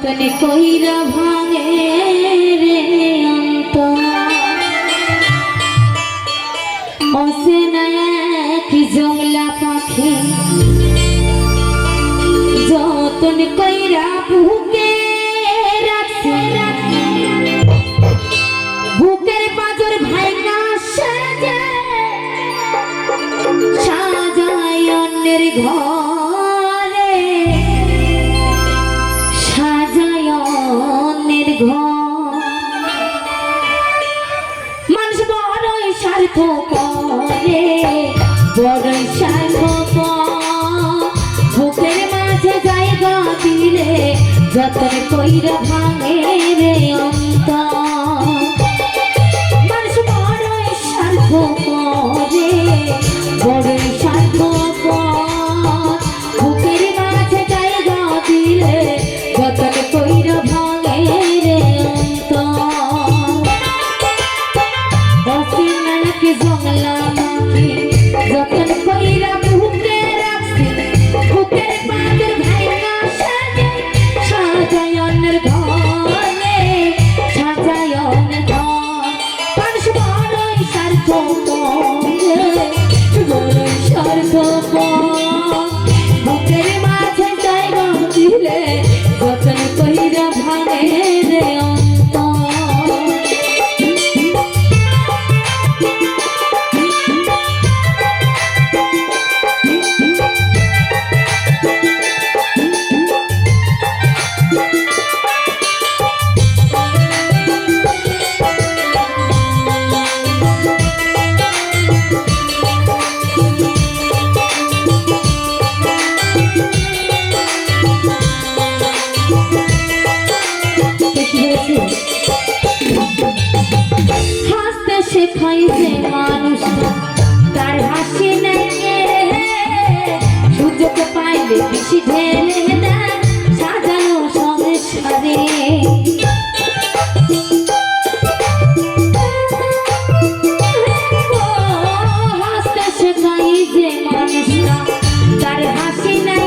যতনে কইরা ভাঙে রে অন্তর অচেনা এক জংলা পাখি যতন কইরা বুকে রাখছে বুকের পাঁজর ভাইঙ্গা সাজায় অন্যের ঘরে সাজায় অন্যের ঘর মানুষ বড়ই স্বার্থ করে বড়ই স্বার্থ বুকের মাঝে জায়গা দিলে যতন কইরা ভাঙে রে অন্তর মানুষ বড়ই স্বার্থ করে বড়ই স্বার্থ বুকের মাঝে জায়গা দিলে যতন কইরা ভাঙে রে অন্তর অচেনা এক জংলা পাখি যতন কইরা বুকে রাখছি বুকের পাঁজর ভাইঙ্গা সাজায় অন্যের ঘরে সাজায় অন্যের ঘর মানুষ বড়ই স্বার্থ বড়ই স্বার্থ বুকের মাঝে জায়গা দিলে যতন কইরা ভাঙে রে অন্তর হাসতে শেখাইছে মানুষ তার হাসি নাই সুযোগ পাইলে বেশি ঢেলে দেয় সাজানো সংসারে হাসতে শেখাইছে মানুষ তার হাসি নাই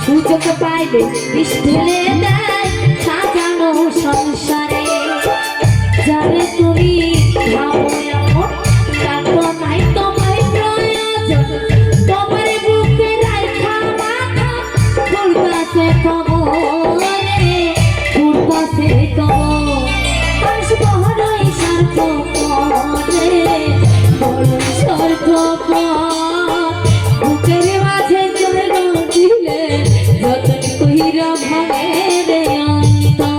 সুযোগ পাইলে বেশি ঢেলে দেয় সাজানো সংসারে যারে তুমি ভাবো এমন তার তো নাই তোমায় প্রয়োজন তোমার বুকে রাখা মাথা ঘুরতাছে খবরে ঘুরতাছে খবর মানুষ বড়ই স্বার্থ করে বড়ই স্বার্থ বুকের মাঝে জায়গা দিলে যতন কইরা ভাঙে রে অন্তর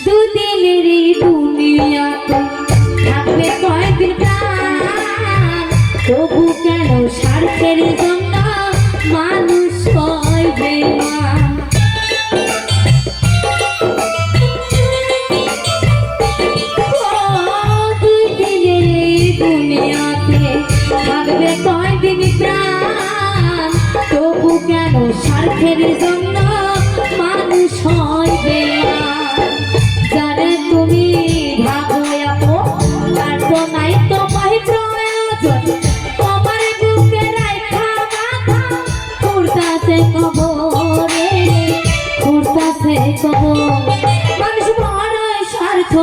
দুদিনের এই দুনিয়াতে থাকবে কয়েকদিন প্রাণ তবু কেন স্বার্থের জন্য মানুষ হয় বেঈমান দুদিনের এই দুনিয়াতে থাকবে কয়েকদিন প্রাণ তবু কেন স্বার্থের জন্য মানুষ হয় বেঈমান যারে তুমি ভাবো আপন তার তো নাই তোমায় প্রয়োজন তোমার বুকে রাখা মাথা ঘুরতাছে কবরে ঘুরতাছে কবর মানুষ বড়ই স্বার্থ